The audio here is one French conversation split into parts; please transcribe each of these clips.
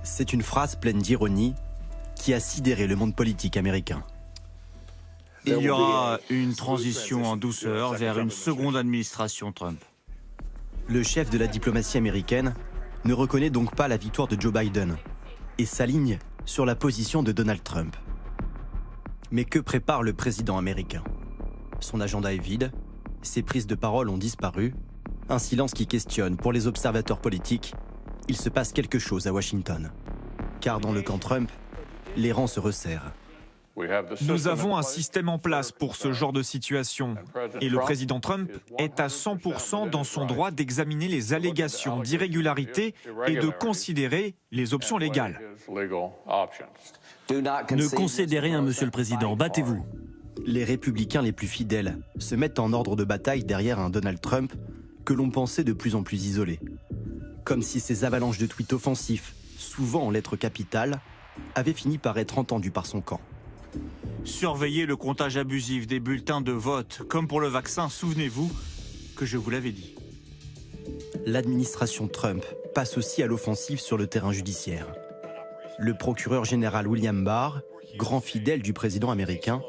C'est une phrase pleine d'ironie qui a sidéré le monde politique américain. Il y aura une transition en douceur vers une seconde administration Trump. Le chef de la diplomatie américaine ne reconnaît donc pas la victoire de Joe Biden et s'aligne sur la position de Donald Trump. Mais que prépare le président américain? Son agenda est vide, ses prises de parole ont disparu, un silence qui questionne pour les observateurs politiques. Il se passe quelque chose à Washington. Car dans le camp Trump, les rangs se resserrent. Nous avons un système en place pour ce genre de situation. Et le président Trump est à 100% dans son droit d'examiner les allégations d'irrégularité et de considérer les options légales. Ne concédez rien, Monsieur le Président, battez-vous. Les républicains les plus fidèles se mettent en ordre de bataille derrière un Donald Trump que l'on pensait de plus en plus isolé. Comme si ces avalanches de tweets offensifs, souvent en lettres capitales, avaient fini par être entendues par son camp. Surveillez le comptage abusif des bulletins de vote, comme pour le vaccin, souvenez-vous que je vous l'avais dit. L'administration Trump passe aussi à l'offensive sur le terrain judiciaire. Le procureur général William Barr, grand fidèle du président américain,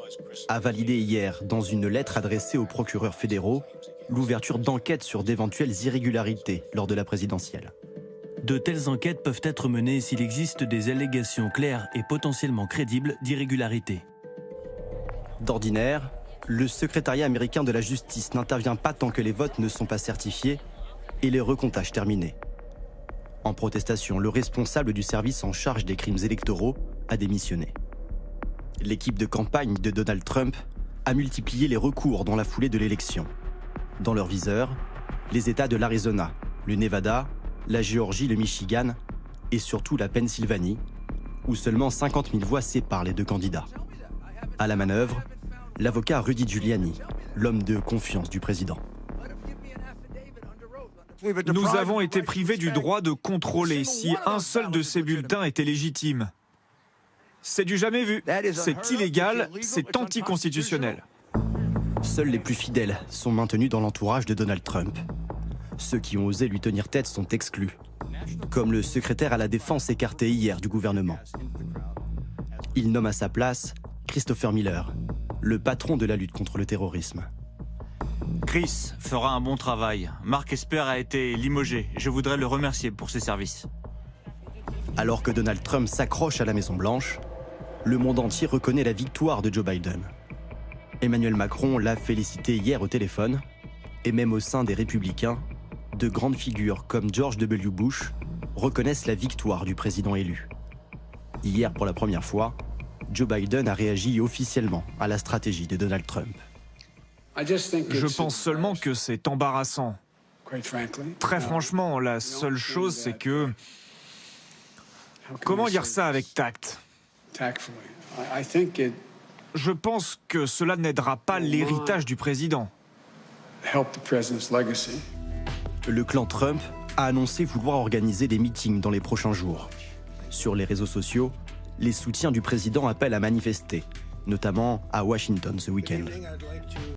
a validé hier, dans une lettre adressée aux procureurs fédéraux, l'ouverture d'enquêtes sur d'éventuelles irrégularités lors de la présidentielle. De telles enquêtes peuvent être menées s'il existe des allégations claires et potentiellement crédibles d'irrégularité. D'ordinaire, le secrétariat américain de la justice n'intervient pas tant que les votes ne sont pas certifiés et les recomptages terminés. En protestation, le responsable du service en charge des crimes électoraux a démissionné. L'équipe de campagne de Donald Trump a multiplié les recours dans la foulée de l'élection. Dans leur viseur, les États de l'Arizona, le Nevada, la Géorgie, le Michigan et surtout la Pennsylvanie, où seulement 50 000 voix séparent les deux candidats. À la manœuvre, l'avocat Rudy Giuliani, l'homme de confiance du président. Nous avons été privés du droit de contrôler si un seul de ces bulletins était légitime. C'est du jamais vu, c'est illégal, c'est anticonstitutionnel. Seuls les plus fidèles sont maintenus dans l'entourage de Donald Trump. Ceux qui ont osé lui tenir tête sont exclus, comme le secrétaire à la défense écarté hier du gouvernement. Il nomme à sa place Christopher Miller, le patron de la lutte contre le terrorisme. Chris fera un bon travail. Mark Esper a été limogé. Je voudrais le remercier pour ses services. Alors que Donald Trump s'accroche à la Maison-Blanche, le monde entier reconnaît la victoire de Joe Biden. Emmanuel Macron l'a félicité hier au téléphone, et même au sein des Républicains, de grandes figures comme George W. Bush reconnaissent la victoire du président élu. Hier, pour la première fois, Joe Biden a réagi officiellement à la stratégie de Donald Trump. Je pense seulement que c'est embarrassant. Très franchement, la seule chose, c'est que... Comment dire ça avec tact? Je pense que cela n'aidera pas l'héritage du président. Le clan Trump a annoncé vouloir organiser des meetings dans les prochains jours. Sur les réseaux sociaux, les soutiens du président appellent à manifester, notamment à Washington ce week-end.